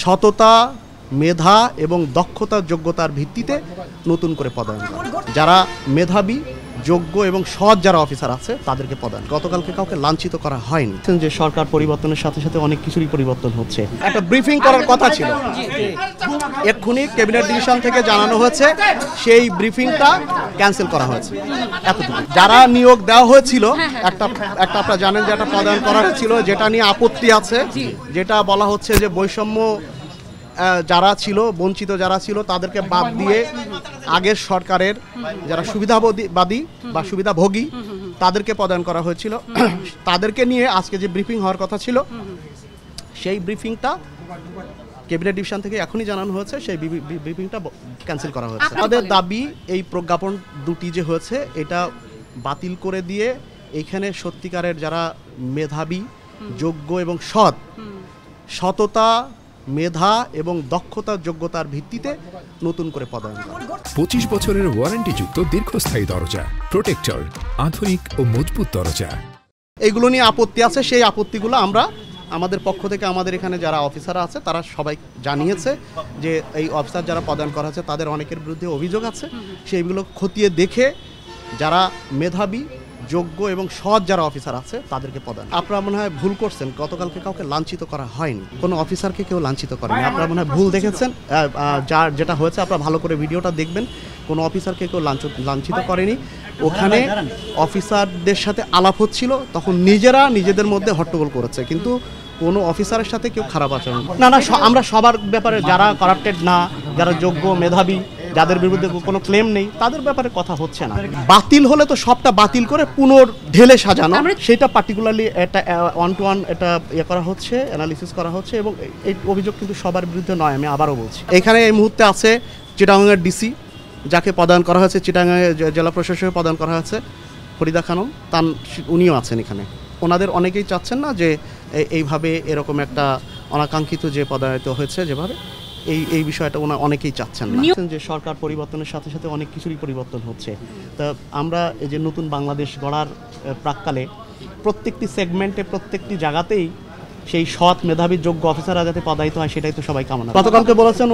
সততা, মেধা এবং দক্ষতার যোগ্যতার ভিত্তিতে নতুন করে পদায়ন করা। যারা মেধাবী, যোগ্য এবং সৎ যারা অফিসার আছে তাদেরকে পদায়ন। গতকালকে কাউকে লাঞ্ছিত করা হয়নি। যে সরকার পরিবর্তনের সাথে সাথে অনেক কিছুরই পরিবর্তন হচ্ছে। একটা ব্রিফিং করার কথা ছিল, এক্ষুনি ক্যাবিনেট ডিভিশন থেকে জানানো হয়েছে সেই ব্রিফিংটা ক্যান্সেল করা হয়েছে। এতটুকু। যারা নিয়োগ দেওয়া হয়েছিল একটা আপনারা জানেন যে একটা পদায়ন করা হয়েছিল, যেটা নিয়ে আপত্তি আছে, যেটা বলা হচ্ছে যে বৈষম্য যারা ছিল, বঞ্চিত যারা ছিল তাদেরকে বাদ দিয়ে আগের সরকারের যারা সুবিধাবাদী বা সুবিধাভোগী তাদেরকে পদায়ন করা হয়েছিল। তাদেরকে নিয়ে আজকে যে ব্রিফিং হওয়ার কথা ছিল সেই ব্রিফিংটা ক্যাবিনেট ডিভিশন থেকে এখনই জানানো হয়েছে, সেই ব্রিফিংটা ক্যান্সেল করা হয়েছে। আমাদের দাবি এই প্রজ্ঞাপন দুটি যে হয়েছে এটা বাতিল করে দিয়ে এইখানে সত্যিকারের যারা মেধাবী, যোগ্য এবং সততা, মেধা এবং দক্ষতার যোগ্যতার ভিত্তিতে নতুন করে পদায়ন করা। 25 বছরের ওয়ারেন্টিযুক্ত দীর্ঘস্থায়ী দরজা প্রোটেক্টর, আধুনিক ও মজবুত দরজা। এইগুলো নিয়ে আপত্তি আছে, সেই আপত্তিগুলো আমরা আমাদের পক্ষ থেকে আমাদের এখানে যারা অফিসার আছে তারা সবাই জানিয়েছে যে এই অফিসার যারা পদায়ন করা আছে তাদের অনেকের বিরুদ্ধে অভিযোগ আছে। সেইগুলো খতিয়ে দেখে যারা মেধাবী, যোগ্য এবং সৎ যারা অফিসার আছে তাদেরকে পদায়ন। আপনারা মনে হয় ভুল করছেন, গতকালকে কাউকে লাঞ্ছিত করা হয়নি, কোনো অফিসারকে কেউ লাঞ্ছিত করেনি। আপনারা মনে হয় ভুল দেখেছেন। যেটা হয়েছে আপনারা ভালো করে ভিডিওটা দেখবেন, কোনো অফিসারকে কেউ লাঞ্ছিত করেনি। ওখানে অফিসারদের সাথে আলাপ হচ্ছিল, তখন নিজেরা নিজেদের মধ্যে হট্টগোল করেছে, কিন্তু কোনো অফিসারের সাথে কেউ খারাপ আচরণ না। আমরা সবার ব্যাপারে, যারা কারাপ্টেড না, যারা যোগ্য মেধাবী, যাদের বিরুদ্ধে কোনো ক্লেম নেই, তাদের ব্যাপারে কথা হচ্ছে না। বাতিল হলে তো সবটা বাতিল করে ঢেলে সাজানো, সেটা পার্টিকুলারলি এটা 1 to 1 এটা করা হচ্ছে, অ্যানালিসিস করা হচ্ছে, এবং এই অভিযোগ কিন্তু সবার বিরুদ্ধে নয়। আমি আবারও বলছি, এখানে এই মুহূর্তে আছে চিটাগাংয়ের ডিসি যাকে পদায়ন করা হয়েছে, চিটাগাংয়ের জেলা প্রশাসকে পদায়ন করা হয়েছে ফরিদা খানম, উনিও আছেন এখানে। ওনাদের অনেকেই চাচ্ছেন না যে এইভাবে এরকম একটা অনাকাঙ্ক্ষিত যে পদায়িত হয়েছে যেভাবে, এই বিষয়টা অনেকেই চাচ্ছেন না। যে সরকার পরিবর্তনের সাথে সাথে অনেক কিছুরই পরিবর্তন হচ্ছে। তা আমরা এই যে নতুন বাংলাদেশ গড়ার প্রাক্কালে প্রত্যেকটি সেগমেন্টে, প্রত্যেকটি জায়গাতেই সেই সৎ, মেধাবী, যোগ্য অফিসাররা যাতে পদায়িত হয় সেটাই তো সবাই কামনা। গতকালকে বলেছেন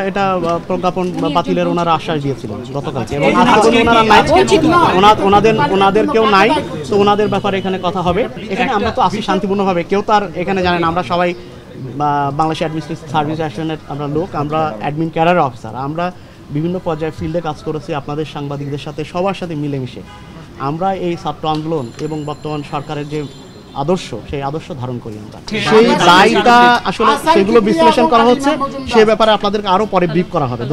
এটা প্রজ্ঞাপন বাতিলের ওনারা আশ্বাস দিয়েছিলেন গতকালকে, এবং ওনাদের কেউ নাই, তো ওনাদের ব্যাপারে এখানে কথা হবে। এখানে আমরা তো আসি শান্তিপূর্ণভাবে, কেউ তার এখানে জানেন আমরা সবাই বাংলাদেশ অ্যাডমিনিস্ট্রেটিভ সার্ভিস অ্যাসোসিয়েশনের আমরা লোক, আমরা অ্যাডমিন ক্যাডার অফিসার, আমরা বিভিন্ন পর্যায়ে ফিল্ডে কাজ করেছি আপনাদের সাংবাদিকদের সাথে, সবার সাথে মিলেমিশে আমরা এই ছাত্র আন্দোলন এবং বর্তমান সরকারের যে আদর্শ, সেই আদর্শ ধারণ করি আমরা। সেই দায়টা আসলে সেগুলো বিশ্লেষণ করা হচ্ছে, সে ব্যাপারে আপনাদেরকে আরও পরে ব্রিফ করা হবে।